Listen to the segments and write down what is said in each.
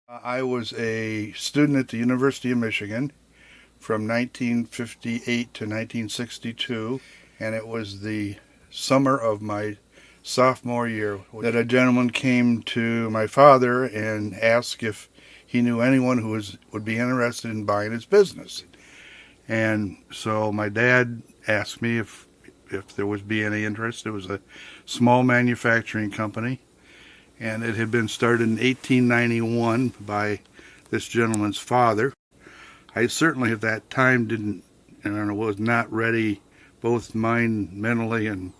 I was a student at the University of Michigan from 1958 to 1962, and it was the summer of my sophomore year that a gentleman came to my father and asked if he knew anyone who would be interested in buying his business. And so my dad asked me if there would be any interest. It was a small manufacturing company, and it had been started in 1891 by this gentleman's father. I certainly at that time was not ready, both mentally and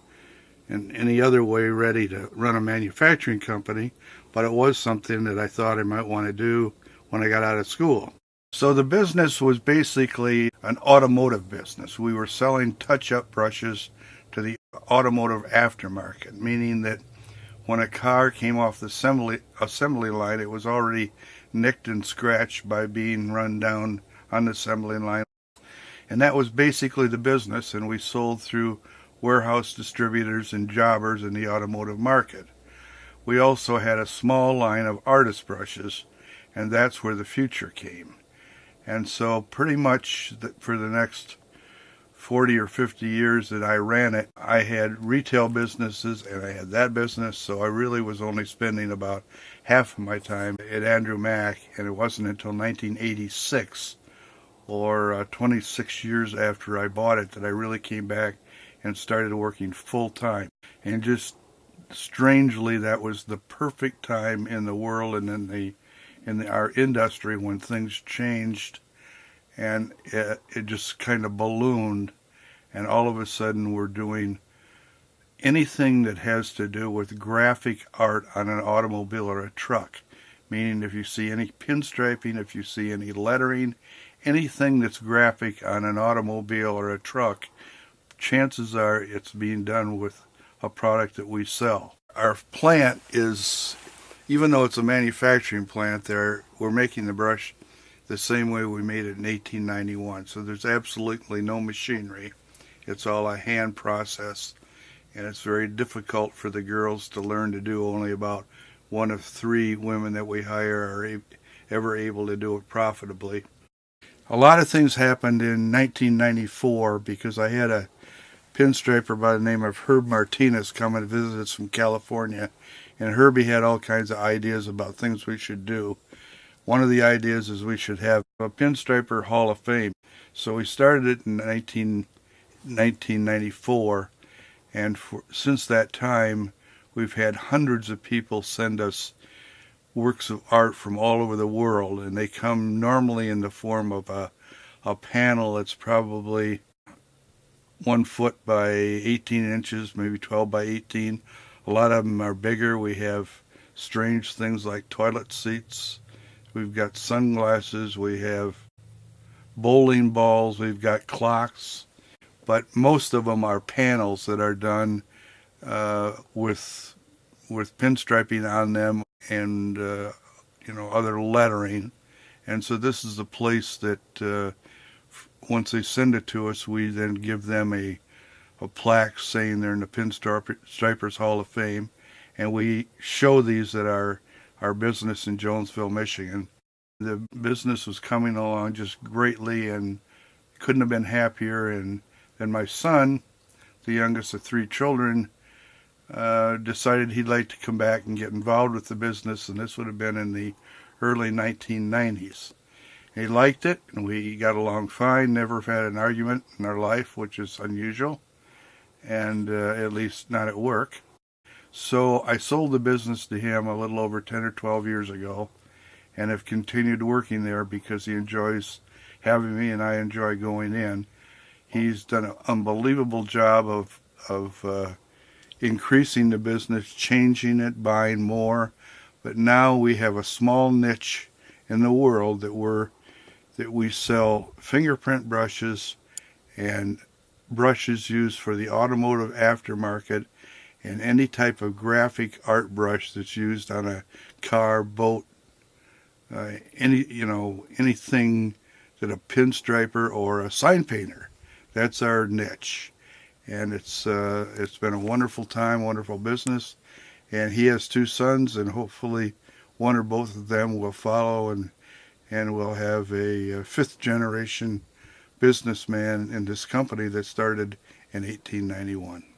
in any other way, ready to run a manufacturing company, but it was something that I thought I might want to do when I got out of school. So the business was basically an automotive business. We were selling touch-up brushes to the automotive aftermarket, meaning that when a car came off the assembly line, it was already nicked and scratched by being run down on the assembly line. And that was basically the business, and we sold through warehouse distributors and jobbers in the automotive market. We also had a small line of artist brushes, and that's where the future came. And so pretty much for the next 40 or 50 years that I ran it, I had retail businesses and I had that business, so I really was only spending about half of my time at Andrew Mack, and it wasn't until 1986, or 26 years after I bought it, that I really came back and started working full time. And just strangely, that was the perfect time in the world and in our industry when things changed, and it just kind of ballooned, and all of a sudden we're doing anything that has to do with graphic art on an automobile or a truck. Meaning if you see any pinstriping, if you see any lettering, anything that's graphic on an automobile or a truck, chances are it's being done with a product that we sell. Our plant is, even though it's a manufacturing plant, we're making the brush the same way we made it in 1891. So there's absolutely no machinery. It's all a hand process, and it's very difficult for the girls to learn to do. Only about one of 3 women that we hire are ever able to do it profitably. A lot of things happened in 1994 because I had a pinstriper by the name of Herb Martinez come and visit us from California, and Herbie had all kinds of ideas about things we should do. One of the ideas is we should have a Pinstriper Hall of Fame. So we started it in 1994, and since that time we've had hundreds of people send us works of art from all over the world, and they come normally in the form of a panel that's probably 1 foot by 18 inches, maybe 12 by 18. A lot of them are bigger. We have strange things like toilet seats. We've got sunglasses. We have bowling balls. We've got clocks. But most of them are panels that are done with pinstriping on them and other lettering. And so this is a place that once they send it to us, we then give them a plaque saying they're in the Pinstripers Hall of Fame, and we show these at our business in Jonesville, Michigan. The business was coming along just greatly and couldn't have been happier. And then my son, the youngest of 3 children, decided he'd like to come back and get involved with the business, and this would have been in the early 1990s. He liked it, and we got along fine, never had an argument in our life, which is unusual, and at least not at work. So I sold the business to him a little over 10 or 12 years ago, and have continued working there because he enjoys having me and I enjoy going in. He's done an unbelievable job of increasing the business, changing it, buying more, but now we have a small niche in the world that we sell fingerprint brushes and brushes used for the automotive aftermarket, and any type of graphic art brush that's used on a car, boat, anything that a pinstriper or a sign painter. That's our niche, and it's been a wonderful time, wonderful business. And he has 2 sons, and hopefully one or both of them will follow, and we'll have a fifth generation businessman in this company that started in 1891.